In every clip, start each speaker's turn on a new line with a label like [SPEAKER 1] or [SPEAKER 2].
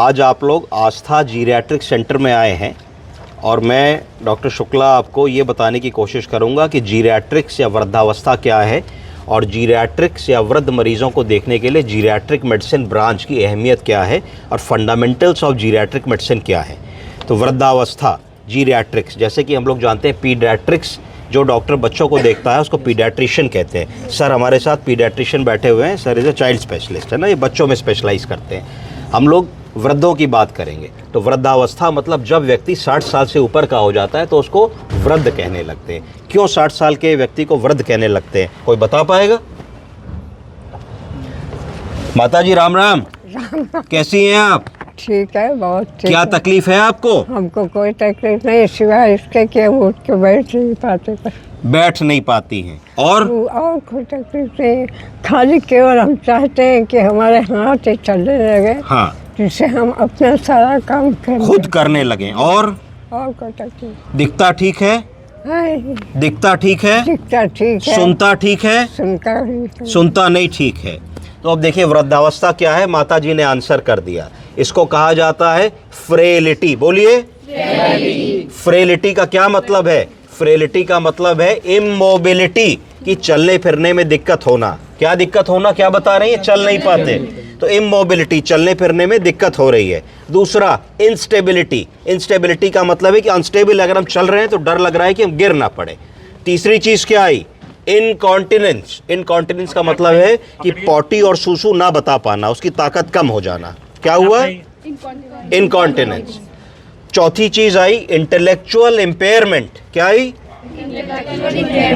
[SPEAKER 1] आज आप लोग आस्था जीरियाट्रिक सेंटर में आए हैं और मैं डॉक्टर शुक्ला आपको ये बताने की कोशिश करूंगा कि जीरियाट्रिक्स या वृद्धावस्था क्या है और जीरियाट्रिक्स या वृद्ध मरीज़ों को देखने के लिए जीरियाट्रिक मेडिसिन ब्रांच की अहमियत क्या है और फंडामेंटल्स ऑफ जीरियाट्रिक मेडिसिन क्या है। तो वृद्धावस्था जीरियाट्रिक्स, जैसे कि हम लोग जानते हैं पीडियाट्रिक्स जो डॉक्टर बच्चों को देखता है उसको पीडियाट्रिशियन कहते हैं। सर हमारे साथ पीडियाट्रिशियन बैठे हुए हैं, sir is a child specialist है ना, ये बच्चों में स्पेशलाइज करते हैं। हम लोग वृद्धों की बात करेंगे। तो वृद्धावस्था मतलब जब व्यक्ति 60 साल से ऊपर का हो जाता है तो उसको वृद्ध कहने लगते हैं। क्यों 60 साल के व्यक्ति को वृद्ध कहने लगते हैं, कोई बता पाएगा? माता जी राम राम। कैसी हैं आप?
[SPEAKER 2] ठीक है, बहुत ठीक।
[SPEAKER 1] क्या तकलीफ है आपको?
[SPEAKER 2] हमको कोई तकलीफ नहीं सिवाय इसके कि हम उठ के बैठ नहीं पाते।
[SPEAKER 1] बैठ नहीं पाती हैं और
[SPEAKER 2] कोई तकलीफ नहीं, खाली केवल हम चाहते हैं कि हमारे हाथ चलने लगे।
[SPEAKER 1] हाँ,
[SPEAKER 2] जिससे हम अपना सारा काम
[SPEAKER 1] खुद करने लगे। और
[SPEAKER 2] कोई तकलीफ।
[SPEAKER 1] दिखता ठीक है? दिखता ठीक है?
[SPEAKER 2] दिखता ठीक है।
[SPEAKER 1] सुनता ठीक है? सुनता नहीं ठीक है। तो अब देखिए वृद्धावस्था क्या है, माता जी ने आंसर कर दिया। इसको कहा जाता है फ्रेलिटी। बोलिए फ्रेलिटी का क्या मतलब है? फ्रेलिटी का मतलब है इमोबिलिटी, कि चलने फिरने में दिक्कत होना। क्या दिक्कत होना, क्या बता रही है? चल नहीं पाते, तो इमोबिलिटी, चलने फिरने में दिक्कत हो रही है। दूसरा इंस्टेबिलिटी। इंस्टेबिलिटी का मतलब है कि अनस्टेबल, अगर हम चल रहे हैं तो डर लग रहा है कि हम गिर ना पड़े। तीसरी चीज क्या आई? इनकॉन्टिनेंस। इनकॉन्टिनेंस का मतलब है कि पॉटी और सूसू ना बता पाना, उसकी ताकत कम हो जाना। क्या हुआ? इनकॉन्टिनेंस। चौथी चीज आई इंटेलेक्चुअल इम्पेयरमेंट। क्या आई?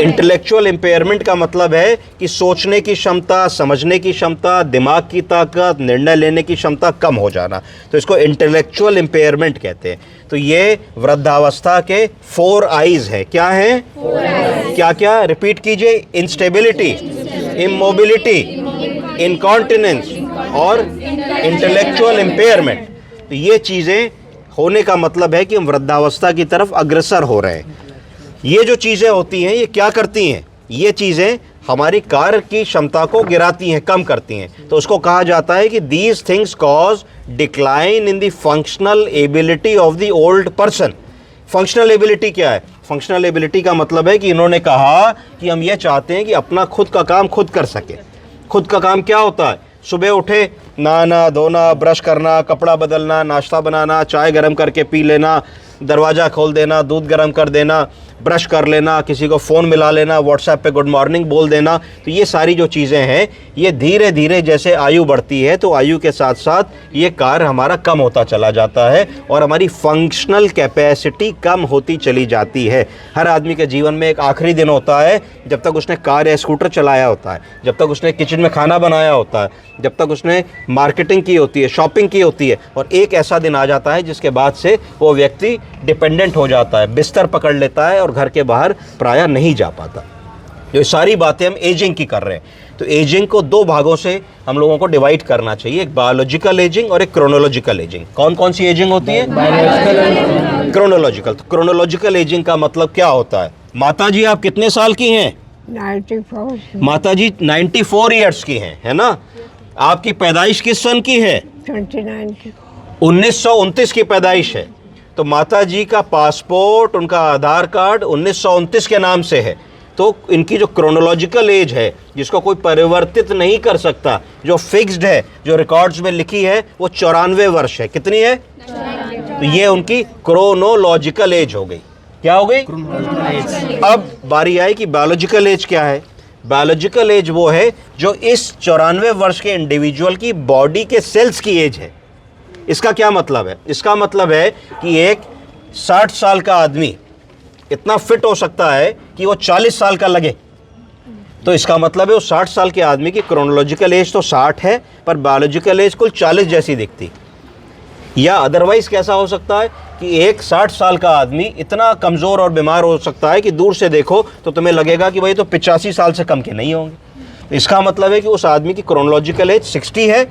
[SPEAKER 1] इंटेलेक्चुअल इम्पेयरमेंट का मतलब है कि सोचने की क्षमता, समझने की क्षमता, दिमाग की ताकत, निर्णय लेने की क्षमता कम हो जाना, तो इसको इंटेलेक्चुअल इम्पेयरमेंट कहते हैं। तो ये वृद्धावस्था के 4 आईज है। क्या है? क्या क्या? रिपीट कीजिए। इंस्टेबिलिटी, इमोबिलिटी, इनकॉन्टिनेंस और इंटेलेक्चुअल इम्पेयरमेंट। तो ये चीज़ें होने का मतलब है कि हम वृद्धावस्था की तरफ अग्रसर हो रहे हैं। ये जो चीज़ें होती हैं ये क्या करती हैं? ये चीज़ें हमारी कार्य की क्षमता को गिराती हैं, कम करती हैं। तो उसको कहा जाता है कि these things cause decline in the functional ability of the old person. Functional ability क्या है? फंक्शनल एबिलिटी का मतलब है कि इन्होंने कहा कि हम ये चाहते हैं कि अपना खुद का काम खुद कर सके। खुद का काम क्या होता है? सुबह उठे, नहाना धोना, ब्रश करना, कपड़ा बदलना, नाश्ता बनाना, चाय गर्म करके पी लेना, दरवाज़ा खोल देना, दूध गर्म कर देना, ब्रश कर लेना, किसी को फ़ोन मिला लेना, व्हाट्सएप पे गुड मॉर्निंग बोल देना। तो ये सारी जो चीज़ें हैं ये धीरे धीरे जैसे आयु बढ़ती है तो आयु के साथ साथ ये कार्य हमारा कम होता चला जाता है और हमारी फंक्शनल कैपेसिटी कम होती चली जाती है। हर आदमी के जीवन में एक आखिरी दिन होता है जब तक उसने कार या स्कूटर चलाया होता है, जब तक उसने किचन में खाना बनाया होता है, जब तक उसने मार्केटिंग की होती है, शॉपिंग की होती है, और एक ऐसा दिन आ जाता है जिसके बाद से वो व्यक्ति डिपेंडेंट हो जाता है, बिस्तर पकड़ लेता है और घर के बाहर प्रायः नहीं जा पाता। ये सारी बातें हम एजिंग की कर रहे हैं। तो एजिंग को 2 भागों से हम लोगों को डिवाइड करना चाहिए, एक बायोलॉजिकल एजिंग और एक क्रोनोलॉजिकल एजिंग। कौन कौन सी एजिंग होती है? क्रोनोलॉजिकल। तो क्रोनोलॉजिकल एजिंग का मतलब क्या होता है? माता जी आप कितने साल की हैं?
[SPEAKER 2] 94।
[SPEAKER 1] माता जी 94 ईयर्स की हैं, है ना? आपकी पैदाइश किस सन की है?
[SPEAKER 2] 29 की।
[SPEAKER 1] 1929 की पैदाइश है। तो माता जी का पासपोर्ट, उनका आधार कार्ड 1929 के नाम से है। तो इनकी जो क्रोनोलॉजिकल एज है, जिसको कोई परिवर्तित नहीं कर सकता, जो फिक्स्ड है, जो रिकॉर्ड्स में लिखी है, वो 94 वर्ष है। कितनी है? तो ये उनकी क्रोनोलॉजिकल एज हो गई। क्या हो गई? अब बारी आई कि बायोलॉजिकल एज क्या है। बायोलॉजिकल एज वो है जो इस 94 वर्ष के इंडिविजुअल की बॉडी के सेल्स की एज है। इसका क्या मतलब है? इसका मतलब है कि एक 60 साल का आदमी इतना फिट हो सकता है कि वो 40 साल का लगे। तो इसका मतलब है वो 60 साल के आदमी की क्रोनोलॉजिकल एज तो 60 है पर बायोलॉजिकल एज कुल 40 जैसी दिखती। या अदरवाइज कैसा हो सकता है कि एक 60 साल का आदमी इतना कमज़ोर और बीमार हो सकता है कि दूर से देखो तो तुम्हें लगेगा कि भाई तो 85 साल से कम के नहीं होंगे। इसका मतलब है कि उस आदमी की क्रोनोलॉजिकल एज 60 है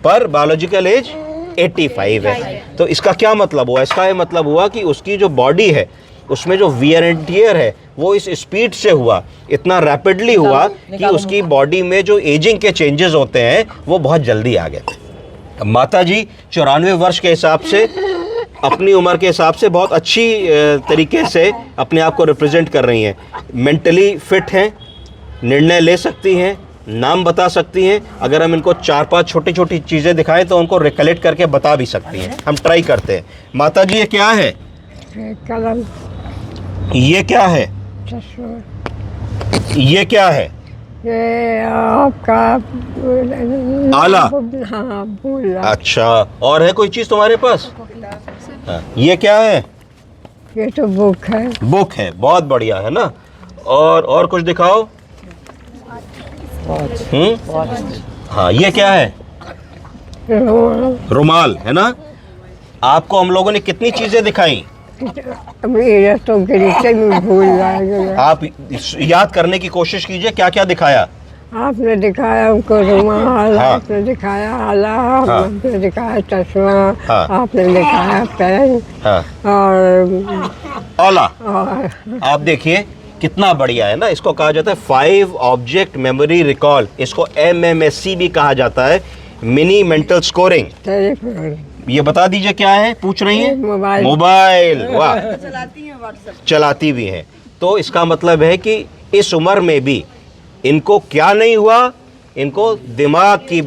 [SPEAKER 1] पर बायोलॉजिकल एज 85 है। तो इसका क्या मतलब हुआ? इसका ये मतलब हुआ कि उसकी जो बॉडी है उसमें जो वियर एंड टियर है वो इस स्पीड से हुआ, इतना रैपिडली हुआ कि उसकी बॉडी में जो एजिंग के चेंजेस होते हैं वो बहुत जल्दी आ गए थे। माता जी 94 वर्ष के हिसाब से, अपनी उम्र के हिसाब से बहुत अच्छी तरीके से अपने आप को रिप्रेजेंट कर रही हैं। मेंटली फिट हैं, निर्णय ले सकती हैं, नाम बता सकती हैं। अगर हम इनको 4-5 छोटी छोटी चीज़ें दिखाएं तो उनको रिकलेक्ट करके बता भी सकती हैं। हम ट्राई करते हैं। माता जी ये क्या है?
[SPEAKER 2] कलम,
[SPEAKER 1] ये क्या है?
[SPEAKER 2] चश्मा,
[SPEAKER 1] ये क्या है?
[SPEAKER 2] ये आपका
[SPEAKER 1] आला।
[SPEAKER 2] हाँ, बोला।
[SPEAKER 1] अच्छा, और है कोई चीज़ तुम्हारे पास? हाँ, ये क्या है?
[SPEAKER 2] ये तो बुक है।
[SPEAKER 1] बुक है, बहुत बढ़िया है ना। और कुछ दिखाओ। हाँ, ये क्या है?
[SPEAKER 2] रुमाल।
[SPEAKER 1] रुमाल है ना। आपको हम लोगों ने कितनी चीजें दिखाई?
[SPEAKER 2] मेरा तो गिरते में भूल जाएगा।
[SPEAKER 1] आप याद करने की कोशिश कीजिए, क्या क्या दिखाया?
[SPEAKER 2] आपने दिखाया हमको रुमाल,
[SPEAKER 1] हाँ।
[SPEAKER 2] आपने दिखाया आला,
[SPEAKER 1] हाँ।
[SPEAKER 2] आपने दिखाया चश्मा,
[SPEAKER 1] हाँ।
[SPEAKER 2] आपने दिखाया पेन,
[SPEAKER 1] हाँ,
[SPEAKER 2] और
[SPEAKER 1] ओला। आप देखिए कितना बढ़िया है ना। इसको कहा जाता है 5 ऑब्जेक्ट मेमोरी रिकॉल। इसको MMSC भी कहा जाता है, मिनी मेंटल स्कोरिंग।
[SPEAKER 2] टेलीफोन,
[SPEAKER 1] ये बता दीजिए क्या है, पूछ रही हैं?
[SPEAKER 2] मोबाइल।
[SPEAKER 1] मोबाइल, वाह, चलाती भी हैं। तो इसका मतलब है कि इस उम्र में भी इनको क्या नहीं हुआ, इनको दिमाग की